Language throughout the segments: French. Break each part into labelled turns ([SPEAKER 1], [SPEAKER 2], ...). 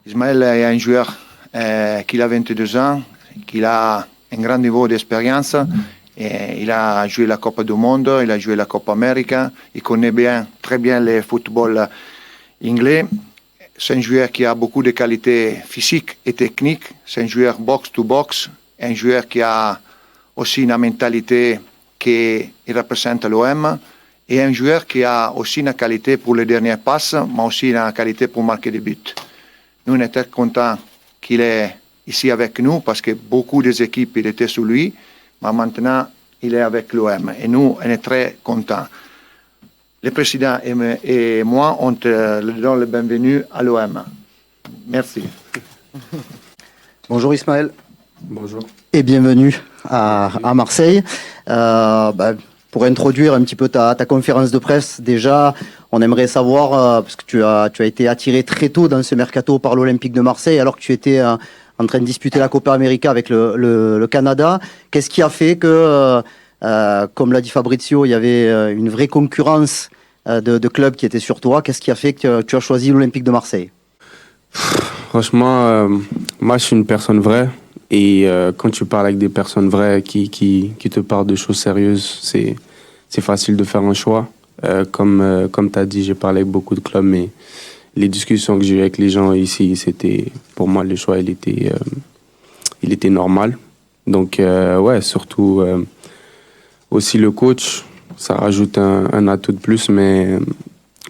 [SPEAKER 1] Ismaël est un joueur qui a 22 ans, qui a un grand niveau d'expérience. Et il a joué la Coupe du Monde, il a joué la Coupe América, il connaît très bien le football anglais. C'est un joueur qui a beaucoup de qualités physiques et techniques. C'est un joueur box-to-box, un joueur qui a aussi une mentalité qui représente l'OM et un joueur qui a aussi une qualité pour les dernières passes, mais aussi une qualité pour marquer des buts. Nous, on est très contents qu'il est ici avec nous parce que beaucoup des équipes étaient sous lui, mais maintenant, il est avec l'OM et nous, on est très contents. Le président et moi, on te donne le bienvenue à l'OM. Merci.
[SPEAKER 2] Bonjour Ismaël.
[SPEAKER 3] Bonjour.
[SPEAKER 2] Et bienvenue à Marseille. Pour introduire un petit peu ta conférence de presse, déjà, on aimerait savoir, parce que tu as été attiré très tôt dans ce mercato par l'Olympique de Marseille, alors que tu étais en train de disputer la Copa América avec le Canada. Qu'est-ce qui a fait que, comme l'a dit Fabrizio, il y avait une vraie concurrence de clubs qui étaient sur toi? Qu'est-ce qui a fait que tu as choisi l'Olympique de Marseille?
[SPEAKER 3] Franchement, moi je suis une personne vraie. Et quand tu parles avec des personnes vraies qui te parlent de choses sérieuses, c'est facile de faire un choix. Comme tu as dit, j'ai parlé avec beaucoup de clubs, mais les discussions que j'ai eues avec les gens ici, pour moi, le choix, il était normal. Donc, surtout aussi le coach, ça rajoute un atout de plus. Mais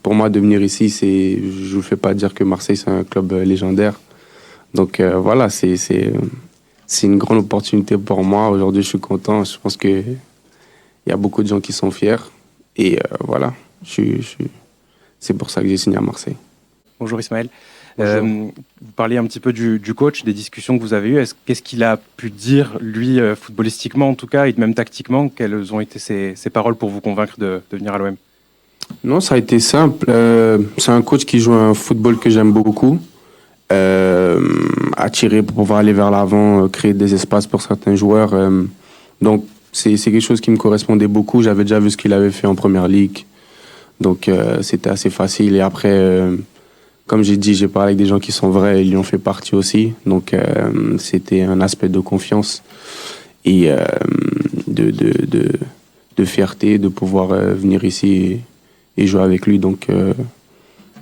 [SPEAKER 3] pour moi, de venir ici, je ne vous fais pas dire que Marseille, c'est un club légendaire. Donc, c'est une grande opportunité pour moi. Aujourd'hui, je suis content. Je pense qu'il y a beaucoup de gens qui sont fiers. Et c'est pour ça que j'ai signé à Marseille.
[SPEAKER 4] Bonjour Ismaël.
[SPEAKER 3] Bonjour.
[SPEAKER 4] Vous parliez un petit peu du coach, des discussions que vous avez eues. Qu'est-ce qu'il a pu dire, lui, footballistiquement en tout cas, et même tactiquement? Quelles ont été ses paroles pour vous convaincre de venir à l'OM?
[SPEAKER 3] Non, ça a été simple. C'est un coach qui joue un football que j'aime beaucoup. Attiré pour pouvoir aller vers l'avant, créer des espaces pour certains joueurs. Donc, c'est quelque chose qui me correspondait beaucoup. J'avais déjà vu ce qu'il avait fait en Première Ligue. Donc, c'était assez facile. Et après, comme j'ai dit, j'ai parlé avec des gens qui sont vrais. Ils y ont fait partie aussi. Donc, c'était un aspect de confiance et de fierté de pouvoir venir ici et jouer avec lui. Donc,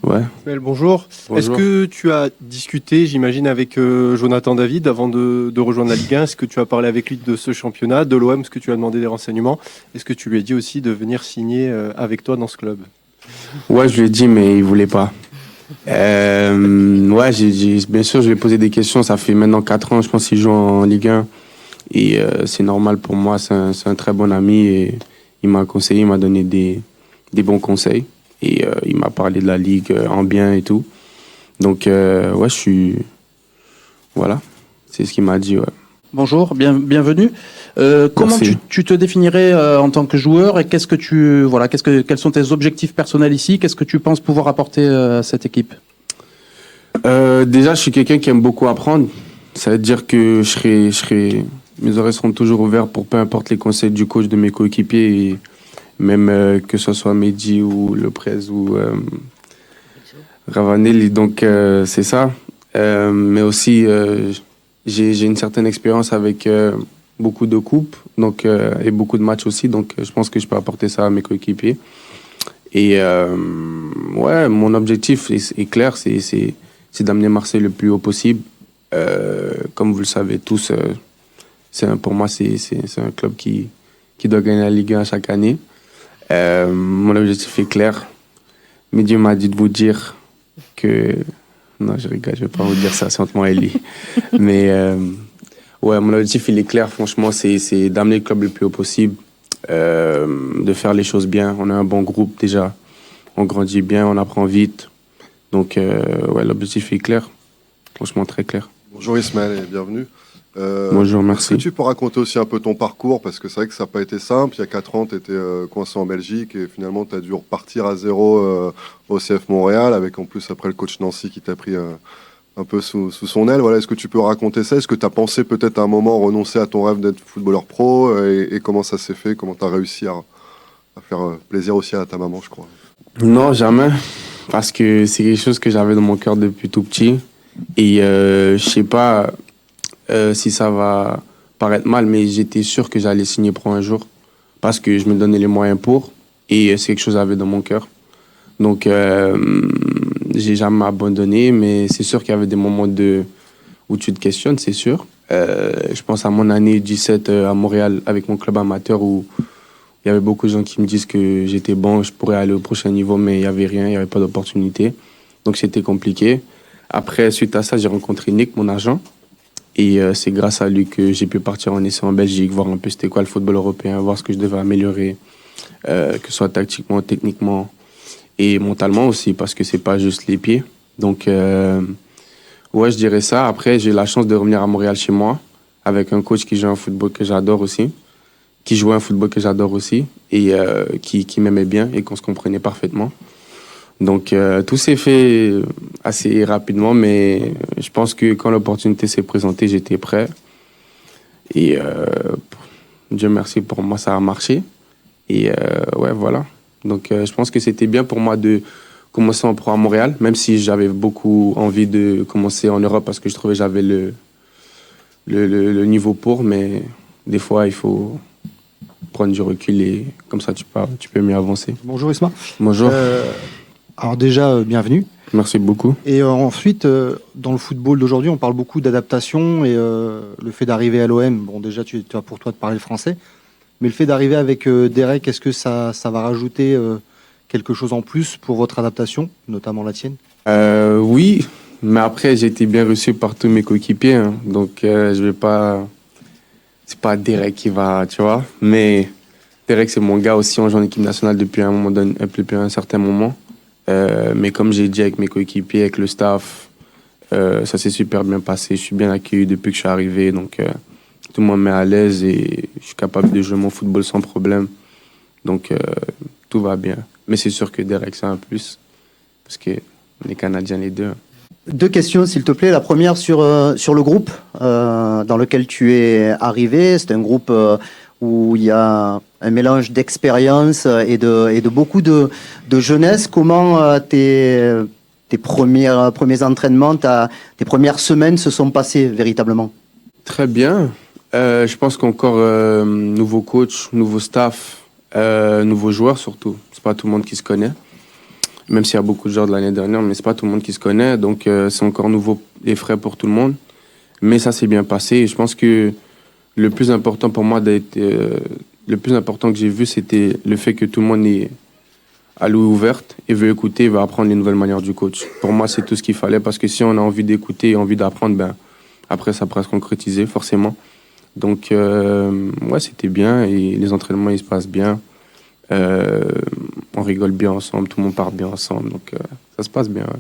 [SPEAKER 3] ouais.
[SPEAKER 5] Bonjour. Est-ce que tu as discuté, j'imagine, avec Jonathan David avant de rejoindre la Ligue 1? Est-ce que tu as parlé avec lui de ce championnat, de l'OM? Est-ce que tu as demandé des renseignements? Est-ce que tu lui as dit aussi de venir signer avec toi dans ce club?
[SPEAKER 3] Ouais, je lui ai dit, mais il voulait pas. Bien sûr, je lui ai posé des questions. Ça fait maintenant 4 ans, je pense qu'il joue en Ligue 1. Et c'est normal pour moi. C'est un très bon ami. Et il m'a conseillé, il m'a donné des bons conseils. Et il m'a parlé de la Ligue en bien et tout. Donc, Voilà, c'est ce qu'il m'a dit, ouais.
[SPEAKER 2] Bonjour, bienvenue. Comment tu te définirais en tant que joueur et quels sont tes objectifs personnels ici? Qu'est-ce que tu penses pouvoir apporter à cette équipe?
[SPEAKER 3] Déjà, je suis quelqu'un qui aime beaucoup apprendre. Ça veut dire que mes oreilles seront toujours ouvertes pour peu importe les conseils du coach, de mes coéquipiers, et même que ce soit Mehdi ou Le Prez ou Ravanelli. Donc, c'est ça. Mais aussi, j'ai une certaine expérience avec beaucoup de coupes et beaucoup de matchs aussi. Donc, je pense que je peux apporter ça à mes coéquipiers. Et mon objectif est clair, c'est d'amener Marseille le plus haut possible. Comme vous le savez tous, pour moi, c'est un club qui doit gagner la Ligue 1 chaque année. Mon objectif est clair. Mehdi m'a dit de vous dire que... Non, je rigole, je ne vais pas vous dire ça, c'est entre moi et lui. Mais mon objectif, il est clair, franchement, c'est d'amener le club le plus haut possible, de faire les choses bien. On a un bon groupe déjà, on grandit bien, on apprend vite. Donc, l'objectif est clair, franchement très clair.
[SPEAKER 6] Bonjour Ismaël et bienvenue.
[SPEAKER 3] Bonjour, merci.
[SPEAKER 6] Est-ce que tu peux raconter aussi un peu ton parcours? Parce que c'est vrai que ça n'a pas été simple. Il y a 4 ans, tu étais coincé en Belgique et finalement, tu as dû repartir à zéro au CF Montréal, avec en plus après le coach Nancy qui t'a pris un peu sous son aile. Voilà, est-ce que tu peux raconter ça? Est-ce que tu as pensé peut-être à un moment renoncer à ton rêve d'être footballeur pro et comment ça s'est fait? Comment tu as réussi à faire plaisir aussi à ta maman, je crois?
[SPEAKER 3] Non, jamais. Parce que c'est quelque chose que j'avais dans mon cœur depuis tout petit. Et je sais pas si ça va paraître mal, mais j'étais sûr que j'allais signer pro un jour parce que je me donnais les moyens pour et c'est quelque chose que j'avais dans mon cœur. Donc, j'ai jamais abandonné, mais c'est sûr qu'il y avait des moments où tu te questionnes, c'est sûr. Je pense à mon année 17 à Montréal avec mon club amateur où il y avait beaucoup de gens qui me disent que j'étais bon, je pourrais aller au prochain niveau, mais il n'y avait rien, il n'y avait pas d'opportunité. Donc, c'était compliqué. Après, suite à ça, j'ai rencontré Nick, mon agent. Et c'est grâce à lui que j'ai pu partir en essai en Belgique, voir un peu c'était quoi le football européen, voir ce que je devais améliorer, que ce soit tactiquement, techniquement et mentalement aussi, parce que c'est pas juste les pieds. Donc, ouais, je dirais ça. Après, j'ai eu la chance de revenir à Montréal chez moi, avec un coach qui joue un football que j'adore aussi, qui jouait un football que j'adore aussi, et qui m'aimait bien et qu'on se comprenait parfaitement. Donc, tout s'est fait assez rapidement, mais je pense que quand l'opportunité s'est présentée, j'étais prêt. Et Dieu merci, pour moi, ça a marché. Et ouais, voilà. Donc, je pense que c'était bien pour moi de commencer en pro à Montréal, même si j'avais beaucoup envie de commencer en Europe parce que je trouvais que j'avais le niveau pour. Mais des fois, il faut prendre du recul et comme ça, tu peux mieux avancer.
[SPEAKER 7] Bonjour Isma.
[SPEAKER 3] Bonjour.
[SPEAKER 7] Alors déjà, bienvenue.
[SPEAKER 3] Merci beaucoup.
[SPEAKER 7] Et ensuite, dans le football d'aujourd'hui, on parle beaucoup d'adaptation et le fait d'arriver à l'OM, bon déjà, tu as pour toi de parler le français, mais le fait d'arriver avec Derek, est-ce que ça va rajouter quelque chose en plus pour votre adaptation, notamment la tienne?
[SPEAKER 3] Oui, mais après, j'ai été bien reçu par tous mes coéquipiers, hein. Donc je vais pas... C'est pas Derek qui va, tu vois, mais Derek, c'est mon gars aussi, on joue en équipe nationale depuis un certain moment. Mais comme j'ai dit avec mes coéquipiers, avec le staff, ça s'est super bien passé. Je suis bien accueilli depuis que je suis arrivé. Donc, tout le monde me met à l'aise et je suis capable de jouer mon football sans problème. Donc, tout va bien. Mais c'est sûr que Derek, c'est un plus. Parce qu'on est Canadiens les deux.
[SPEAKER 2] Deux questions, s'il te plaît. La première sur le groupe dans lequel tu es arrivé. C'est un groupe où il y a un mélange d'expérience et de beaucoup de jeunesse. Comment tes premiers entraînements, tes premières semaines se sont passées véritablement?
[SPEAKER 3] Très bien. Je pense qu'encore nouveau coach, nouveau staff, nouveaux joueurs surtout. C'est pas tout le monde qui se connaît. Même s'il y a beaucoup de joueurs de l'année dernière, mais c'est pas tout le monde qui se connaît. Donc c'est encore nouveau et frais pour tout le monde. Mais ça s'est bien passé. Et je pense que le plus important pour moi le plus important que j'ai vu, c'était le fait que tout le monde est à l'ouïe ouverte et veut écouter et veut apprendre les nouvelles manières du coach. Pour moi, c'est tout ce qu'il fallait parce que si on a envie d'écouter et envie d'apprendre, ben, après, ça pourrait se concrétiser forcément. Donc, ouais, c'était bien et les entraînements, ils se passent bien. On rigole bien ensemble, tout le monde part bien ensemble. Donc, ça se passe bien. Ouais.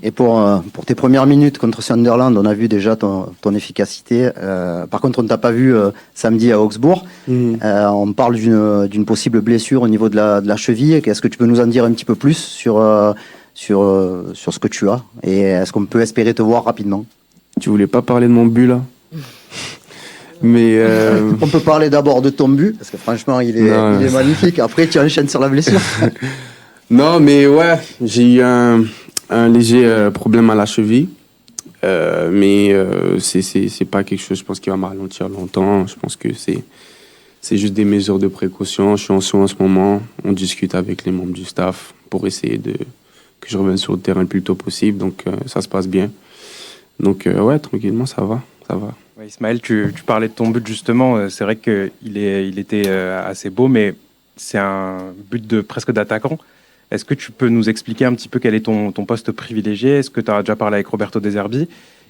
[SPEAKER 2] Et pour tes premières minutes contre Sunderland, on a vu déjà ton efficacité. Par contre, on ne t'a pas vu samedi à Augsbourg. On parle d'une possible blessure au niveau de la cheville. Est-ce que tu peux nous en dire un petit peu plus sur ce que tu as? Et est-ce qu'on peut espérer te voir rapidement?
[SPEAKER 3] Tu voulais pas parler de mon but, là? Mais
[SPEAKER 2] on peut parler d'abord de ton but, parce que franchement, il est magnifique. Après, tu enchaînes sur la blessure.
[SPEAKER 3] Non, mais ouais, j'ai eu un léger problème à la cheville, mais c'est pas quelque chose, je pense, qui va me ralentir longtemps. Je pense que c'est juste des mesures de précaution. Je suis en soins en ce moment. On discute avec les membres du staff pour essayer que je revienne sur le terrain le plus tôt possible. Donc, ça se passe bien. Donc, ouais, tranquillement, ça va.
[SPEAKER 4] Ouais, Ismaël, tu parlais de ton but justement. C'est vrai qu'il était assez beau, mais c'est un but presque d'attaquant. Est-ce que tu peux nous expliquer un petit peu quel est ton poste privilégié? Est-ce que tu as déjà parlé avec Roberto De Zerbi?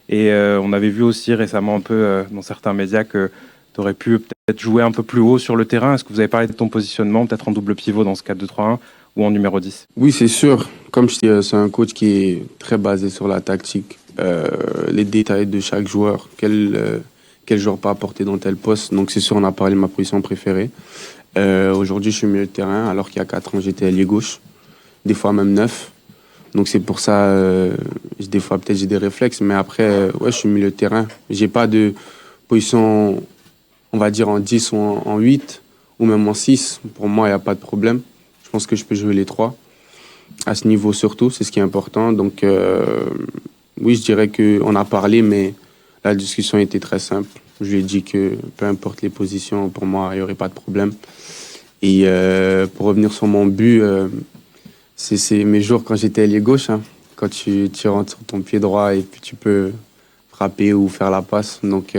[SPEAKER 4] Et on avait vu aussi récemment un peu dans certains médias que tu aurais pu peut-être jouer un peu plus haut sur le terrain. Est-ce que vous avez parlé de ton positionnement, peut-être en double pivot dans ce 4-2-3-1 ou en numéro 10?
[SPEAKER 3] Oui, c'est sûr. Comme je dis, c'est un coach qui est très basé sur la tactique, les détails de chaque joueur, quel joueur peut apporter dans tel poste. Donc c'est sûr, on a parlé de ma position préférée. Aujourd'hui, je suis milieu de terrain, alors qu'il y a 4 ans, j'étais ailier gauche, des fois même 9. Donc c'est pour ça, des fois peut-être j'ai des réflexes, mais après, ouais, je suis milieu de terrain. J'ai pas de position, on va dire en 10 ou en 8, ou même en 6. Pour moi, il n'y a pas de problème. Je pense que je peux jouer les 3. À ce niveau surtout, c'est ce qui est important. Donc Oui, je dirais qu'on a parlé, mais la discussion était très simple. Je lui ai dit que peu importe les positions, pour moi, il n'y aurait pas de problème. Et pour revenir sur mon but, c'est mes jours quand j'étais ailier gauche, hein, quand tu rentres sur ton pied droit et puis tu peux frapper ou faire la passe. Donc,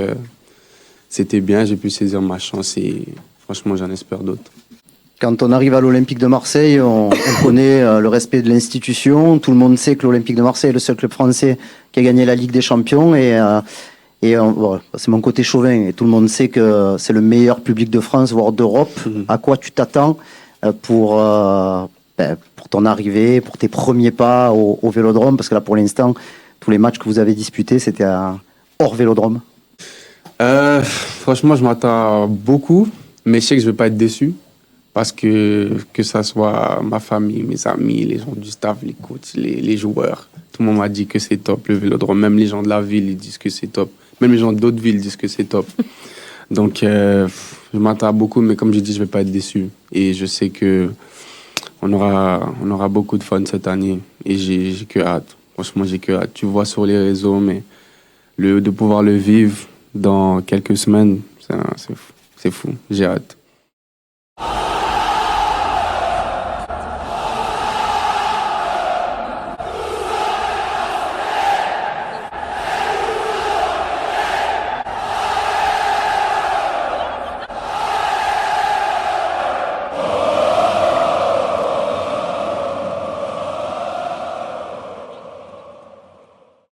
[SPEAKER 3] c'était bien, j'ai pu saisir ma chance et franchement, j'en espère d'autres.
[SPEAKER 2] Quand on arrive à l'Olympique de Marseille, on connaît le respect de l'institution. Tout le monde sait que l'Olympique de Marseille est le seul club français qui a gagné la Ligue des Champions. Voilà, c'est mon côté chauvin. Et tout le monde sait que c'est le meilleur public de France, voire d'Europe. À quoi tu t'attends pour ton arrivée, pour tes premiers pas au Vélodrome? Parce que là, pour l'instant, tous les matchs que vous avez disputés, c'était hors Vélodrome.
[SPEAKER 3] Franchement, je m'attends à beaucoup, mais je sais que je ne vais pas être déçu. Parce que ça soit ma famille, mes amis, les gens du staff, les coachs, les joueurs, tout le monde m'a dit que c'est top, le Vélodrome. Même les gens de la ville, ils disent que c'est top. Même les gens d'autres villes disent que c'est top. Donc, je m'attends à beaucoup, mais comme je dis, je ne vais pas être déçu. Et je sais qu'on aura beaucoup de fun cette année. Et j'ai que hâte. Franchement, j'ai que hâte. Tu vois sur les réseaux, mais de pouvoir le vivre dans quelques semaines, c'est fou. J'ai hâte.